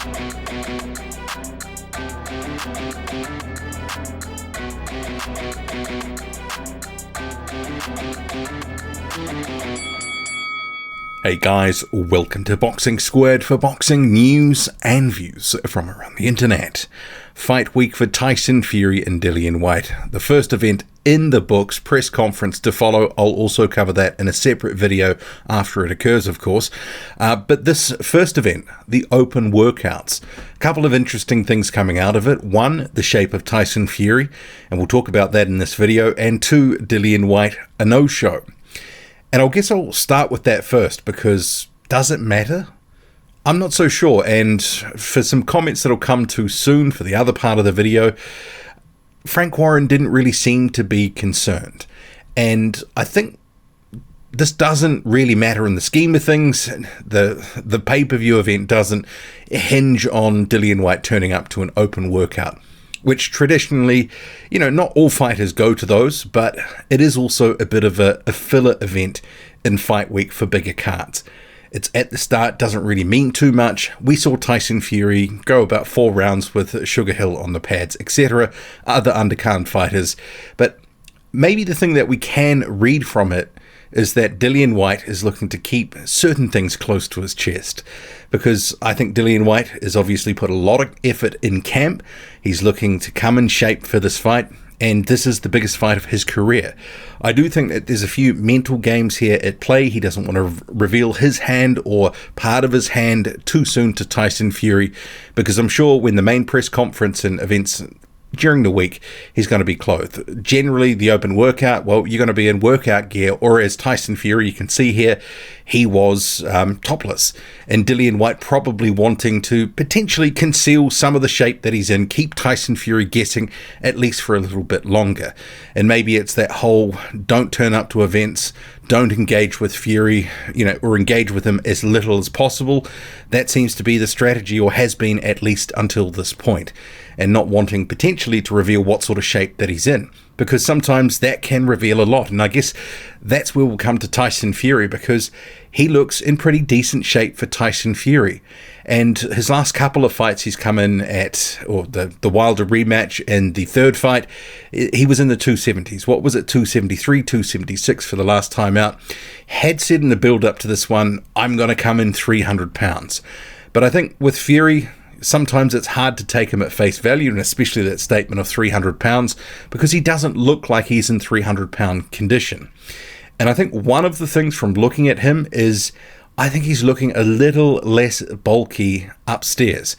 Hey guys, welcome to Boxing Squared for boxing news and views from around the internet. Fight week for Tyson Fury and Dillian Whyte. The first event in the books, press conference to follow. I'll also cover that in a separate video after it occurs, of course. But this first event, the open workouts, a couple of interesting things coming out of it. One, the shape of Tyson Fury, and we'll talk about that in this video. And two, Dillian Whyte, a no-show. And I guess I'll start with that first, because does it matter? I'm not so sure. And for some comments that'll come too soon for the other part of the video, Frank Warren didn't really seem to be concerned. And I think this doesn't really matter in the scheme of things. The pay-per-view event doesn't hinge on Dillian Whyte turning up to an open workout, which traditionally, not all fighters go to those, but it is also a bit of a filler event in fight week for bigger cards. It's at the start, doesn't really mean too much. We saw Tyson Fury go about 4 rounds with Sugar Hill on the pads, etc., other undercard fighters. But maybe the thing that we can read from it is that Dillian Whyte is looking to keep certain things close to his chest, because I think Dillian Whyte has obviously put a lot of effort in camp. He's looking to come in shape for this fight, and this is the biggest fight of his career. I do think that there's a few mental games here at play. He doesn't want to reveal his hand or part of his hand too soon to Tyson Fury, because I'm sure when the main press conference and events during the week, he's going to be clothed. Generally, the open workout, well, you're going to be in workout gear, or as Tyson Fury, you can see here, he was topless. And Dillian Whyte probably wanting to potentially conceal some of the shape that he's in, keep Tyson Fury guessing at least for a little bit longer. And maybe it's that whole don't turn up to events, don't engage with Fury, or engage with him as little as possible. That seems to be the strategy, or has been at least until this point, and not wanting potentially to reveal what sort of shape that he's in, because sometimes that can reveal a lot. And I guess that's where we'll come to Tyson Fury, because he looks in pretty decent shape for Tyson Fury. And his last couple of fights he's come in at, or the Wilder rematch and the third fight, he was in the 270s. What was it, 273, 276 for the last time out? Had said in the build-up to this one, I'm going to come in 300 pounds. But I think with Fury, sometimes it's hard to take him at face value, and especially that statement of 300 pounds, because he doesn't look like he's in 300-pound condition. And I think one of the things from looking at him is, I think he's looking a little less bulky upstairs.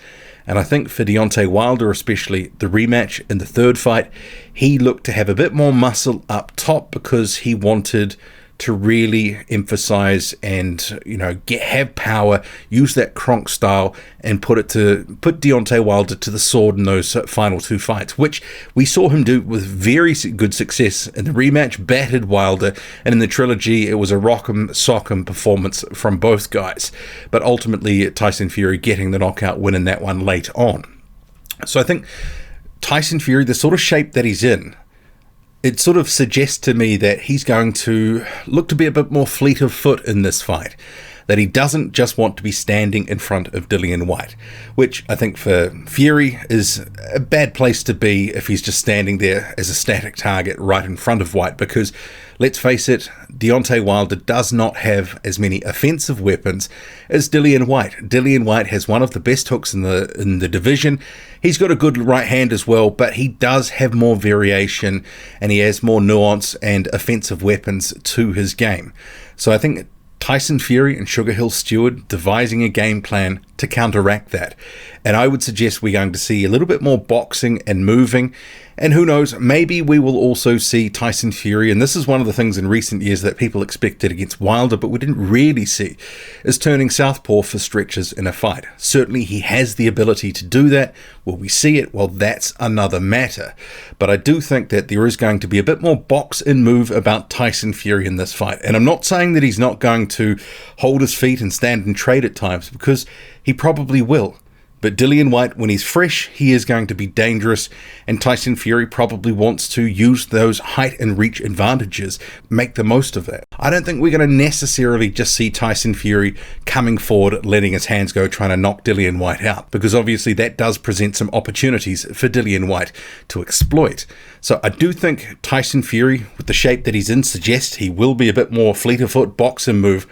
And I think for Deontay Wilder, especially the rematch in the third fight, he looked to have a bit more muscle up top, because he wanted to really emphasize and have power, use that Kronk style, and put Deontay Wilder to the sword in those final 2 fights, which we saw him do with very good success in the rematch. Battered Wilder, and in the trilogy it was a rock'em sock'em performance from both guys, but ultimately Tyson Fury getting the knockout win in that one late on. So I think Tyson Fury, the sort of shape that he's in, it sort of suggests to me that he's going to look to be a bit more fleet of foot in this fight, that he doesn't just want to be standing in front of Dillian Whyte, which I think for Fury is a bad place to be if he's just standing there as a static target right in front of Whyte, because let's face it, Deontay Wilder does not have as many offensive weapons as Dillian Whyte. Dillian Whyte has one of the best hooks in the division. He's got a good right hand as well, but he does have more variation, and he has more nuance and offensive weapons to his game. So I think Tyson Fury and Sugar Hill Stewart devising a game plan to counteract that. And I would suggest we're going to see a little bit more boxing and moving. And who knows, maybe we will also see Tyson Fury, and this is one of the things in recent years that people expected against Wilder, but we didn't really see, is turning southpaw for stretches in a fight. Certainly he has the ability to do that. Will we see it? Well, that's another matter. But I do think that there is going to be a bit more box and move about Tyson Fury in this fight. And I'm not saying that he's not going to hold his feet and stand and trade at times, because he probably will. But Dillian Whyte, when he's fresh, he is going to be dangerous, and Tyson Fury probably wants to use those height and reach advantages, make the most of that. I don't think we're going to necessarily just see Tyson Fury coming forward, letting his hands go, trying to knock Dillian Whyte out, because obviously that does present some opportunities for Dillian Whyte to exploit. So I do think Tyson Fury, with the shape that he's in, suggests he will be a bit more fleet of foot, box and move.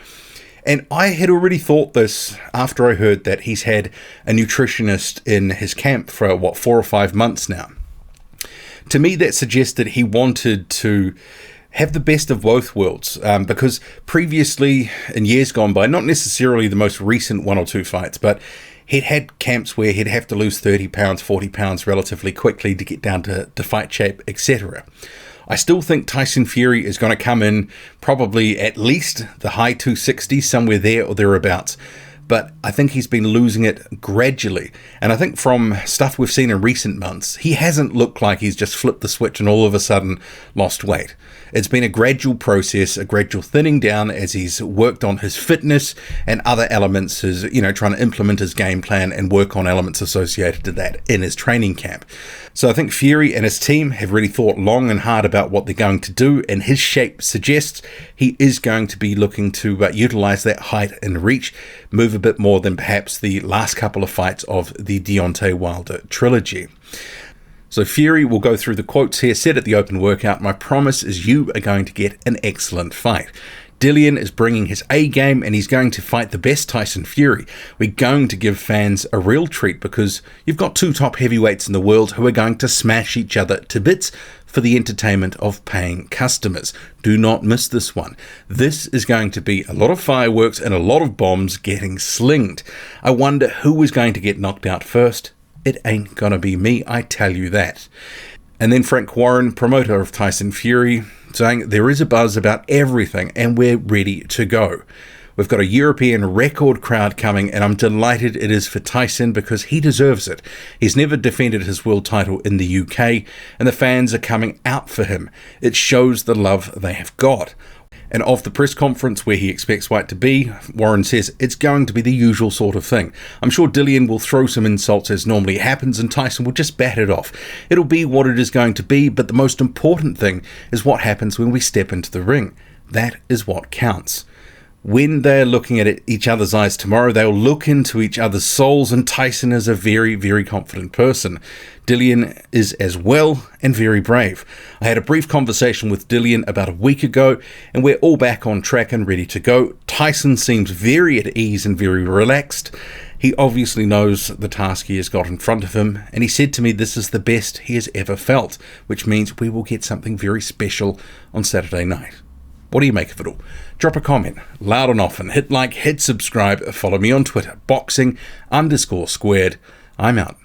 And I had already thought this after I heard that he's had a nutritionist in his camp for, 4 or 5 months now. To me, that suggested he wanted to have the best of both worlds, because previously, in years gone by, not necessarily the most recent 1 or 2 fights, but he'd had camps where he'd have to lose 30 pounds, 40 pounds relatively quickly to get down to fight shape, etc. I still think Tyson Fury is going to come in probably at least the high 260s, somewhere there or thereabouts. But I think he's been losing it gradually. And I think from stuff we've seen in recent months, he hasn't looked like he's just flipped the switch and all of a sudden lost weight. It's been a gradual process, a gradual thinning down as he's worked on his fitness and other elements, his, trying to implement his game plan and work on elements associated to that in his training camp. So I think Fury and his team have really thought long and hard about what they're going to do, and his shape suggests he is going to be looking to utilize that height and reach, move a bit more than perhaps the last couple of fights of the Deontay Wilder trilogy. So Fury will go through the quotes here, said at the open workout, "My promise is you are going to get an excellent fight. Dillian is bringing his A game and he's going to fight the best Tyson Fury. We're going to give fans a real treat because you've got 2 top heavyweights in the world who are going to smash each other to bits for the entertainment of paying customers. Do not miss this one. This is going to be a lot of fireworks and a lot of bombs getting slinged. I wonder who is going to get knocked out first. It ain't gonna be me, I tell you that." And then Frank Warren, promoter of Tyson Fury, saying, "There is a buzz about everything and we're ready to go. We've got a European record crowd coming and I'm delighted it is for Tyson because he deserves it. He's never defended his world title in the UK and the fans are coming out for him. It shows the love they have got." And of the press conference where he expects Whyte to be, Warren says it's going to be the usual sort of thing. "I'm sure Dillian will throw some insults as normally happens and Tyson will just bat it off. It'll be what it is going to be, but the most important thing is what happens when we step into the ring. That is what counts." When they're looking at each other's eyes tomorrow, they'll look into each other's souls, and Tyson is a very, very confident person. Dillian is as well, and very brave. I had a brief conversation with Dillian about a week ago, and we're all back on track and ready to go. Tyson seems very at ease and very relaxed. He obviously knows the task he has got in front of him, and he said to me this is the best he has ever felt, which means we will get something very special on Saturday night. What do you make of it all? Drop a comment, loud and often. Hit like, hit subscribe, follow me on Twitter, boxing_squared. I'm out.